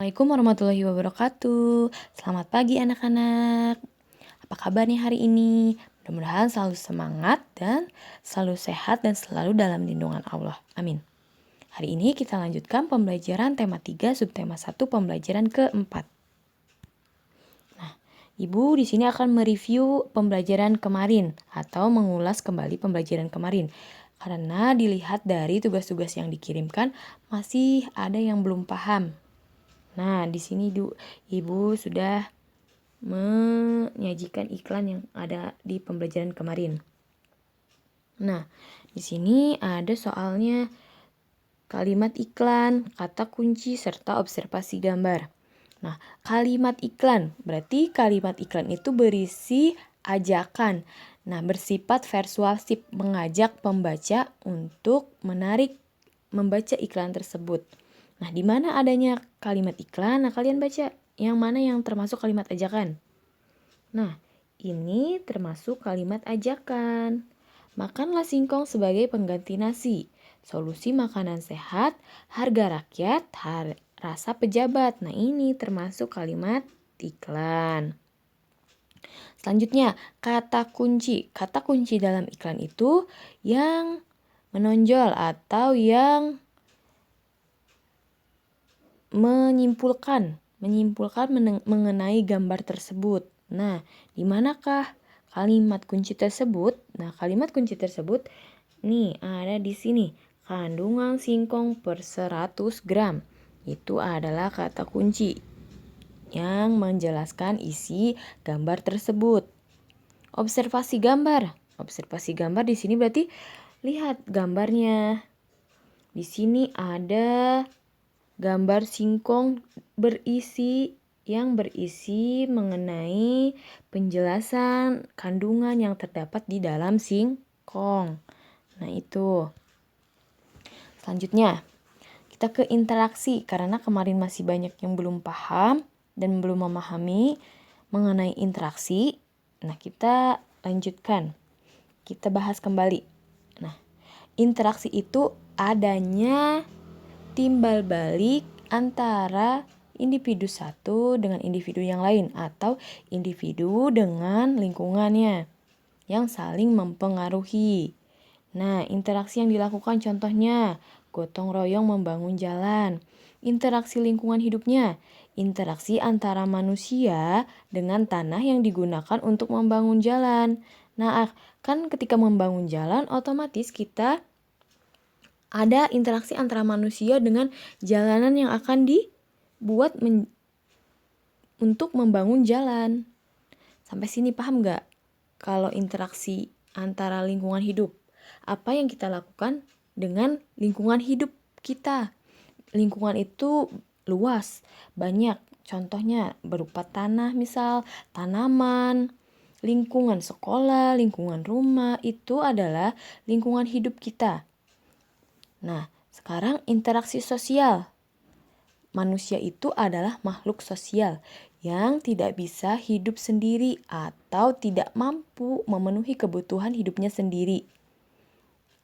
Assalamualaikum warahmatullahi wabarakatuh. Selamat pagi anak-anak. Apa kabar nih hari ini? Mudah-mudahan selalu semangat dan selalu sehat dan selalu dalam lindungan Allah. Amin. Hari ini kita lanjutkan pembelajaran tema 3 subtema 1 pembelajaran keempat. Nah, Ibu di sini akan mereview pembelajaran kemarin atau mengulas kembali pembelajaran kemarin. Karena dilihat dari tugas-tugas yang dikirimkan masih ada yang belum paham. Nah, di sini Ibu sudah menyajikan iklan yang ada di pembelajaran kemarin. Nah, di sini ada soalnya kalimat iklan, kata kunci, serta observasi gambar. Nah, kalimat iklan, berarti kalimat iklan itu berisi ajakan. Nah, bersifat persuasif, mengajak pembaca untuk membaca iklan tersebut. Nah, di mana adanya kalimat iklan? Nah, kalian baca yang mana yang termasuk kalimat ajakan. Nah, ini termasuk kalimat ajakan. Makanlah singkong sebagai pengganti nasi. Solusi makanan sehat, harga rakyat, rasa pejabat. Nah, ini termasuk kalimat iklan. Selanjutnya, kata kunci. Kata kunci dalam iklan itu yang menonjol atau yang menyimpulkan mengenai gambar tersebut. Nah, di manakah kalimat kunci tersebut? Nah, kalimat kunci tersebut nih ada di sini. Kandungan singkong per 100 gram. Itu adalah kata kunci yang menjelaskan isi gambar tersebut. Observasi gambar. Observasi gambar di sini berarti lihat gambarnya. Di sini ada gambar singkong berisi mengenai penjelasan kandungan yang terdapat di dalam singkong. Nah, itu. Selanjutnya, kita ke interaksi karena kemarin masih banyak yang belum paham dan belum memahami mengenai interaksi. Nah, kita lanjutkan. Kita bahas kembali. Nah, interaksi itu adanya timbal balik antara individu satu dengan individu yang lain atau individu dengan lingkungannya yang saling mempengaruhi. Nah, interaksi yang dilakukan contohnya gotong royong membangun jalan. Interaksi lingkungan hidupnya, interaksi antara manusia dengan tanah yang digunakan untuk membangun jalan. Nah, kan ketika membangun jalan otomatis kita ada interaksi antara manusia dengan jalanan yang akan dibuat untuk membangun jalan. Sampai sini paham nggak? Kalau interaksi antara lingkungan hidup, apa yang kita lakukan dengan lingkungan hidup kita? Lingkungan itu luas, banyak. Contohnya berupa tanah misal, tanaman, lingkungan sekolah, lingkungan rumah, itu adalah lingkungan hidup kita. Nah, sekarang interaksi sosial. Manusia itu adalah makhluk sosial yang tidak bisa hidup sendiri atau tidak mampu memenuhi kebutuhan hidupnya sendiri.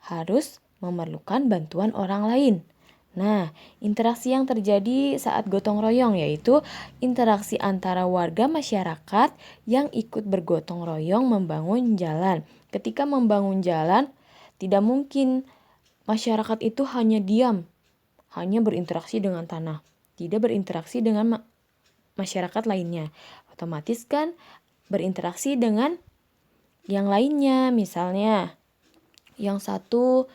Harus memerlukan bantuan orang lain. Nah, interaksi yang terjadi saat gotong royong yaitu interaksi antara warga masyarakat yang ikut bergotong royong membangun jalan. Ketika membangun jalan, tidak mungkin masyarakat itu hanya diam, hanya berinteraksi dengan tanah, tidak berinteraksi dengan masyarakat lainnya. Otomatis kan berinteraksi dengan yang lainnya, misalnya yang satu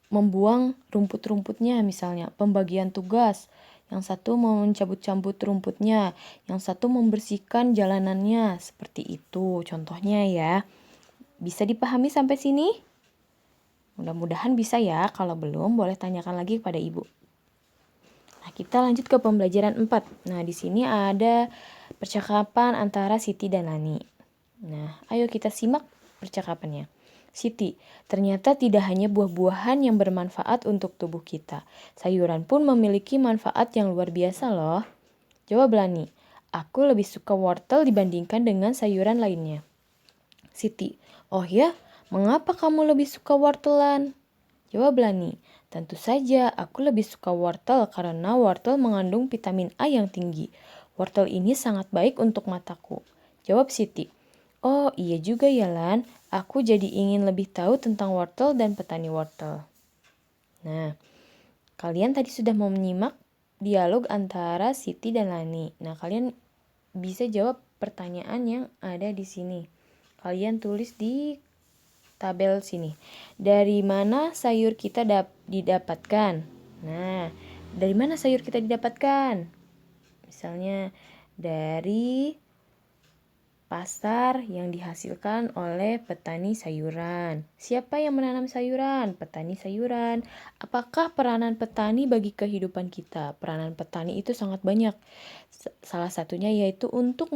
membuang rumput-rumputnya, misalnya pembagian tugas. Yang satu mencabut-cabut rumputnya, yang satu membersihkan jalanannya, seperti itu contohnya ya. Bisa dipahami sampai sini? Mudah-mudahan bisa ya, kalau belum boleh tanyakan lagi kepada Ibu. Nah, kita lanjut ke pembelajaran 4. Nah, di sini ada percakapan antara Siti dan Nani. Nah, ayo kita simak percakapannya. Siti, ternyata tidak hanya buah-buahan yang bermanfaat untuk tubuh kita. Sayuran pun memiliki manfaat yang luar biasa loh. Jawab Lani, aku lebih suka wortel dibandingkan dengan sayuran lainnya. Siti, oh ya? Mengapa kamu lebih suka wortelan? Jawab Lani, Tentu saja, aku lebih suka wortel karena wortel mengandung vitamin A yang tinggi. Wortel ini sangat baik untuk mataku. Jawab Siti. Oh iya juga ya Lan, aku jadi ingin lebih tahu tentang wortel dan petani wortel. Nah, kalian tadi sudah mau menyimak dialog antara Siti dan Lani. Nah, kalian bisa jawab pertanyaan yang ada di sini. Kalian tulis di tabel sini. Dari mana sayur kita didapatkan? Nah, dari mana sayur kita didapatkan? Misalnya dari pasar yang dihasilkan oleh petani sayuran. Siapa yang menanam sayuran? Petani sayuran. Apakah peranan petani bagi kehidupan kita? Peranan petani itu sangat banyak. Salah satunya yaitu untuk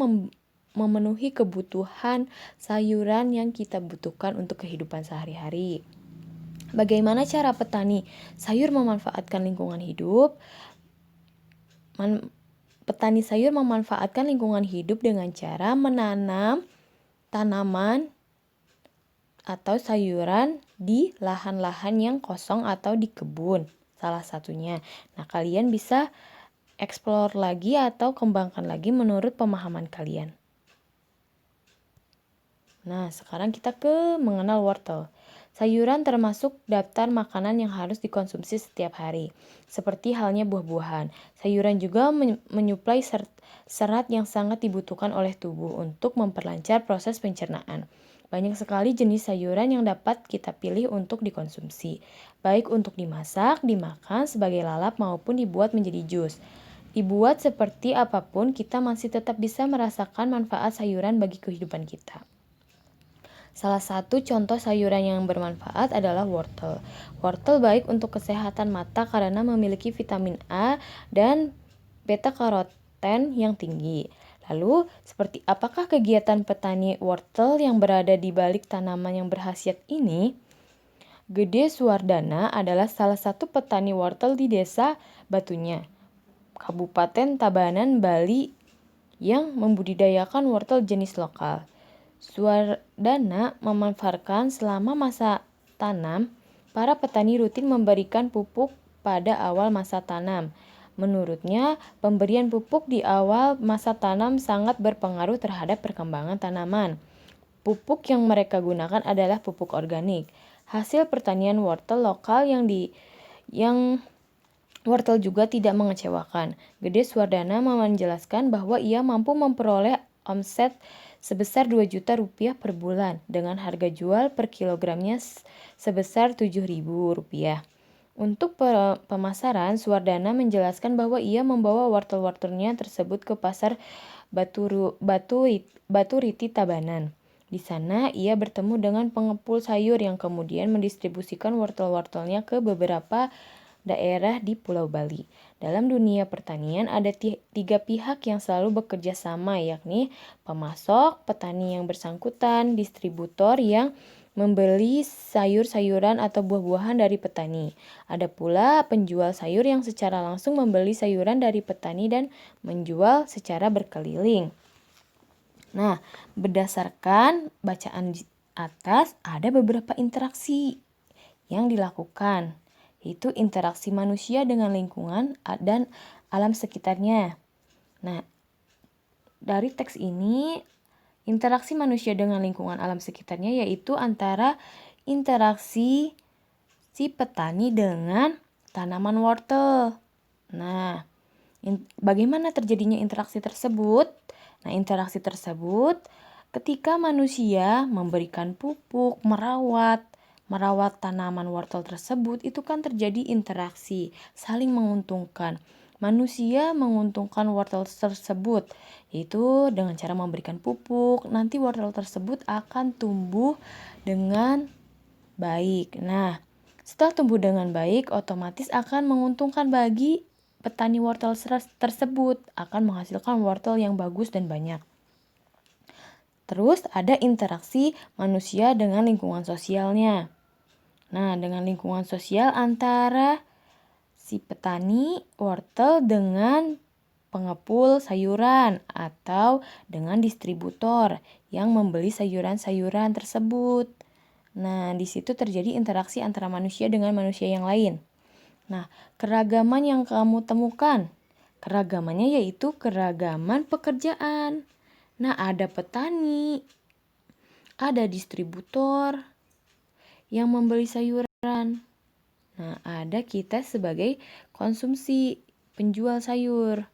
memenuhi kebutuhan sayuran yang kita butuhkan untuk kehidupan sehari-hari. Bagaimana cara petani sayur memanfaatkan lingkungan hidup? Petani sayur memanfaatkan lingkungan hidup dengan cara menanam tanaman atau sayuran di lahan-lahan yang kosong atau di kebun, salah satunya. Nah, kalian bisa explore lagi atau kembangkan lagi menurut pemahaman kalian. Nah, sekarang kita ke mengenal wortel. Sayuran termasuk daftar makanan yang harus dikonsumsi setiap hari, seperti halnya buah-buahan. Sayuran juga menyuplai serat yang sangat dibutuhkan oleh tubuh untuk memperlancar proses pencernaan. Banyak sekali jenis sayuran yang dapat kita pilih untuk dikonsumsi, baik untuk dimasak, dimakan sebagai lalap maupun dibuat menjadi jus. Dibuat seperti apapun, kita masih tetap bisa merasakan manfaat sayuran bagi kehidupan kita. Salah satu contoh sayuran yang bermanfaat adalah wortel. Wortel baik untuk kesehatan mata karena memiliki vitamin A dan beta-karoten yang tinggi. Lalu, seperti apakah kegiatan petani wortel yang berada di balik tanaman yang berkhasiat ini? Gede Suwardana adalah salah satu petani wortel di desa Batunya, Kabupaten Tabanan, Bali, yang membudidayakan wortel jenis lokal. Suwardana memanfaatkan selama masa tanam, para petani rutin memberikan pupuk pada awal masa tanam. Menurutnya, pemberian pupuk di awal masa tanam sangat berpengaruh terhadap perkembangan tanaman. Pupuk yang mereka gunakan adalah pupuk organik. Hasil pertanian wortel lokal yang wortel juga tidak mengecewakan. Gede Suwardana menjelaskan bahwa ia mampu memperoleh omset sebesar 2 juta rupiah per bulan dengan harga jual per kilogramnya sebesar 7.000 rupiah. Untuk pemasaran, Suwardana menjelaskan bahwa ia membawa wortel-wortelnya tersebut ke pasar Baturiti Tabanan. Di sana, ia bertemu dengan pengepul sayur yang kemudian mendistribusikan wortel-wortelnya ke beberapa daerah di Pulau Bali. Dalam dunia pertanian ada 3 pihak yang selalu bekerja sama, yakni pemasok, petani yang bersangkutan, distributor yang membeli sayur-sayuran atau buah-buahan dari petani. Ada pula penjual sayur yang secara langsung membeli sayuran dari petani dan menjual secara berkeliling. Nah, berdasarkan bacaan atas ada beberapa interaksi yang dilakukan, yaitu interaksi manusia dengan lingkungan dan alam sekitarnya. Nah, dari teks ini, interaksi manusia dengan lingkungan alam sekitarnya yaitu antara interaksi si petani dengan tanaman wortel. Nah, bagaimana terjadinya interaksi tersebut? Nah, interaksi tersebut ketika manusia memberikan pupuk, merawat tanaman wortel tersebut, itu kan terjadi interaksi, saling menguntungkan. Manusia menguntungkan wortel tersebut, yaitu dengan cara memberikan pupuk. Nanti wortel tersebut akan tumbuh dengan baik. Nah, setelah tumbuh dengan baik, otomatis akan menguntungkan bagi petani wortel tersebut, akan menghasilkan wortel yang bagus dan banyak. Terus ada interaksi manusia dengan lingkungan sosialnya. Nah, dengan lingkungan sosial antara si petani wortel dengan pengepul sayuran atau dengan distributor yang membeli sayuran-sayuran tersebut. Nah, di situ terjadi interaksi antara manusia dengan manusia yang lain. Nah, keragaman yang kamu temukan. Keragamannya yaitu keragaman pekerjaan. Nah, ada petani, ada distributor yang membeli sayuran. Nah, ada kita sebagai konsumsi, penjual sayur.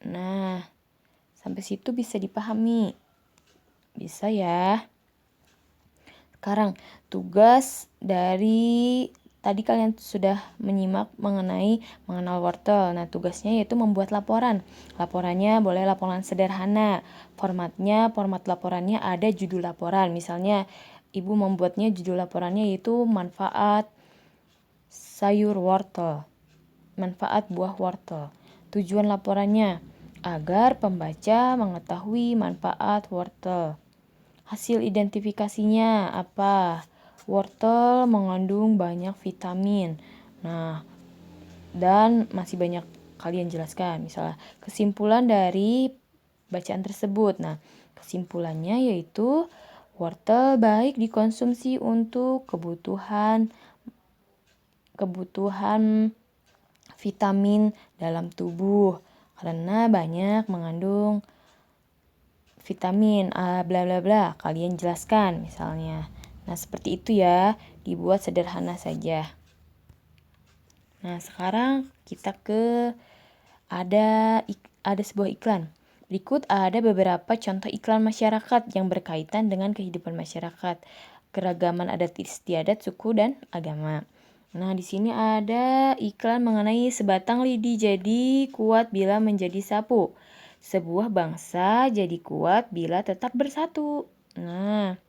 Nah, sampai situ bisa dipahami. Bisa ya. Sekarang, tugas dari tadi kalian sudah menyimak mengenal wortel. Nah, tugasnya yaitu membuat laporan. Laporannya boleh laporan sederhana. Format laporannya ada judul laporan. Misalnya, Ibu membuatnya judul laporannya yaitu manfaat sayur wortel. Manfaat buah wortel. Tujuan laporannya agar pembaca mengetahui manfaat wortel. Hasil identifikasinya apa? Wortel mengandung banyak vitamin. Nah, dan masih banyak kalian jelaskan. Misalnya, kesimpulan dari bacaan tersebut. Nah, kesimpulannya yaitu wortel baik dikonsumsi untuk kebutuhan vitamin dalam tubuh karena banyak mengandung vitamin bla bla bla. Kalian jelaskan misalnya. Nah, seperti itu ya, dibuat sederhana saja. Nah, sekarang kita ada sebuah iklan. Berikut ada beberapa contoh iklan masyarakat yang berkaitan dengan kehidupan masyarakat, keragaman adat istiadat, suku dan agama. Nah, di sini ada iklan mengenai sebatang lidi jadi kuat bila menjadi sapu. Sebuah bangsa jadi kuat bila tetap bersatu. Nah,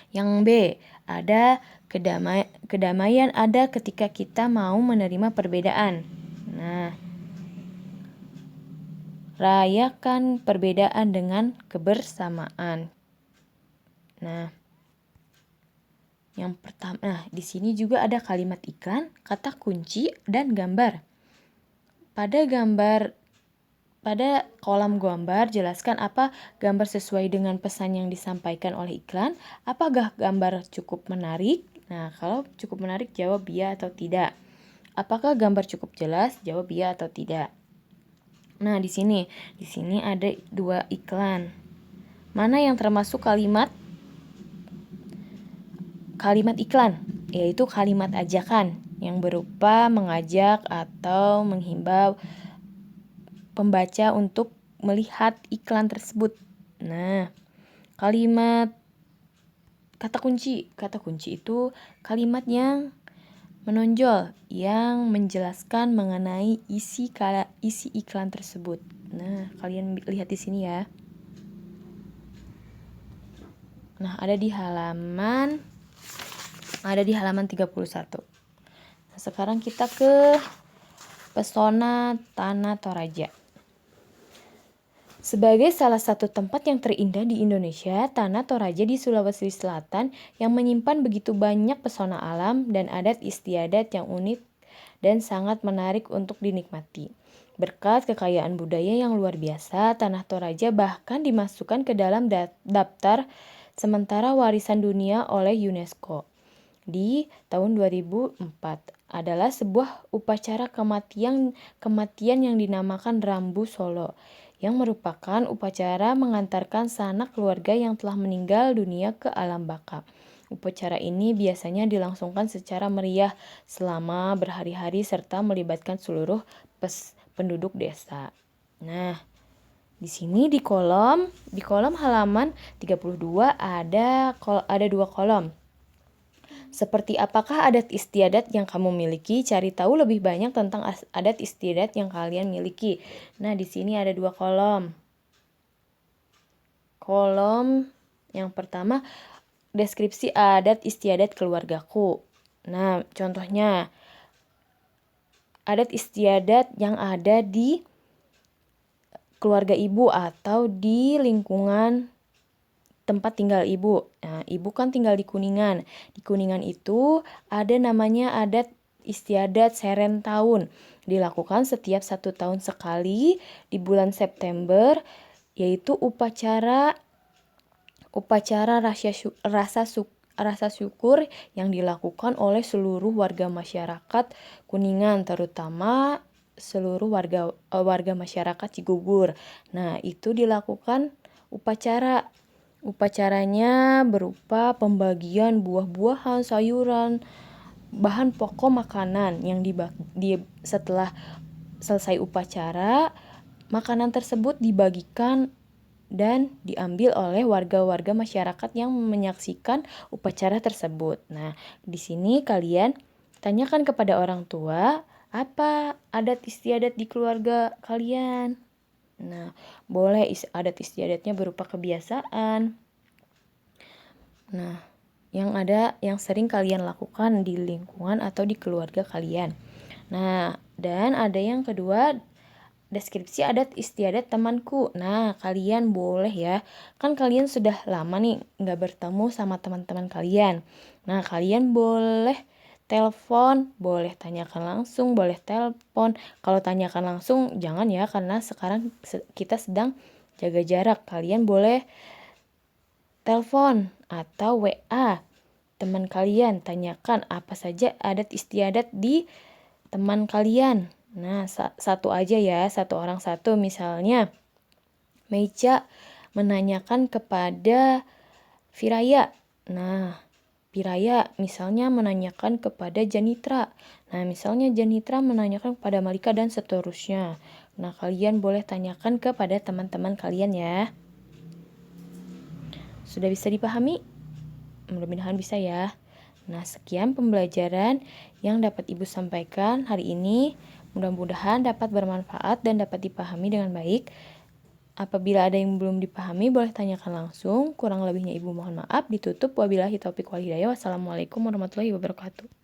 yang B, ada kedamaian ada ketika kita mau menerima perbedaan. Nah, rayakan perbedaan dengan kebersamaan. Nah, yang pertama, di sini juga ada kalimat iklan, kata kunci, dan gambar. Pada kolom gambar, jelaskan apa gambar sesuai dengan pesan yang disampaikan oleh iklan. Apakah gambar cukup menarik? Nah, kalau cukup menarik, jawab ya atau tidak. Apakah gambar cukup jelas? Jawab ya atau tidak. Nah, di sini ada 2 iklan. Mana yang termasuk kalimat iklan? Yaitu kalimat ajakan yang berupa mengajak atau menghimbau pembaca untuk melihat iklan tersebut. Nah, kalimat kata kunci itu kalimat yang menonjol yang menjelaskan mengenai isi iklan tersebut. Nah, kalian lihat di sini ya. Nah, ada di halaman 31. Nah, sekarang kita ke Pesona Tanah Toraja. Sebagai salah satu tempat yang terindah di Indonesia, Tanah Toraja di Sulawesi Selatan yang menyimpan begitu banyak pesona alam dan adat istiadat yang unik dan sangat menarik untuk dinikmati. Berkat kekayaan budaya yang luar biasa, Tanah Toraja bahkan dimasukkan ke dalam daftar sementara warisan dunia oleh UNESCO. Di tahun 2004 adalah sebuah upacara kematian yang dinamakan Rambu Solo, yang merupakan upacara mengantarkan sanak keluarga yang telah meninggal dunia ke alam baka. Upacara ini biasanya dilangsungkan secara meriah selama berhari-hari serta melibatkan seluruh penduduk desa. Nah, di sini di kolom halaman 32 ada 2 kolom. Seperti apakah adat istiadat yang kamu miliki? Cari tahu lebih banyak tentang adat istiadat yang kalian miliki. Nah, di sini ada 2 kolom. Kolom yang pertama, deskripsi adat istiadat keluargaku. Nah, contohnya adat istiadat yang ada di keluarga ibu atau di lingkungan tempat tinggal ibu. Nah, ibu kan tinggal di Kuningan. Di Kuningan itu ada namanya adat istiadat Seren Tahun. Dilakukan setiap 1 tahun sekali di bulan September, yaitu upacara rasa syukur yang dilakukan oleh seluruh warga masyarakat Kuningan, terutama seluruh warga masyarakat Cigugur. Nah, itu dilakukan upacara. Upacaranya berupa pembagian buah-buahan, sayuran, bahan pokok makanan yang setelah selesai upacara, makanan tersebut dibagikan dan diambil oleh warga-warga masyarakat yang menyaksikan upacara tersebut. Nah, di sini kalian tanyakan kepada orang tua, apa adat istiadat di keluarga kalian? Nah, boleh adat istiadatnya berupa kebiasaan. Nah, yang sering kalian lakukan di lingkungan atau di keluarga kalian. Nah, dan ada yang kedua, deskripsi adat istiadat temanku. Nah, kalian boleh ya, kan kalian sudah lama nih nggak bertemu sama teman-teman kalian. Nah, kalian boleh telepon, boleh tanyakan langsung, boleh telepon. Kalau tanyakan langsung jangan ya, karena sekarang kita sedang jaga jarak. Kalian boleh telepon atau WA teman kalian, tanyakan apa saja adat istiadat di teman kalian. Nah, satu aja ya, satu orang satu. Misalnya, Meica menanyakan kepada Firaya. Nah, Firaya misalnya menanyakan kepada Janitra. Nah, misalnya Janitra menanyakan kepada Malika dan seterusnya. Nah, kalian boleh tanyakan kepada teman-teman kalian ya. Sudah bisa dipahami? Mudah-mudahan bisa ya. Nah, sekian pembelajaran yang dapat Ibu sampaikan hari ini. Mudah-mudahan dapat bermanfaat dan dapat dipahami dengan baik. Apabila ada yang belum dipahami, boleh tanyakan langsung. Kurang lebihnya Ibu mohon maaf. Ditutup. Wabillahi taufiq wal hidayah. Wassalamualaikum warahmatullahi wabarakatuh.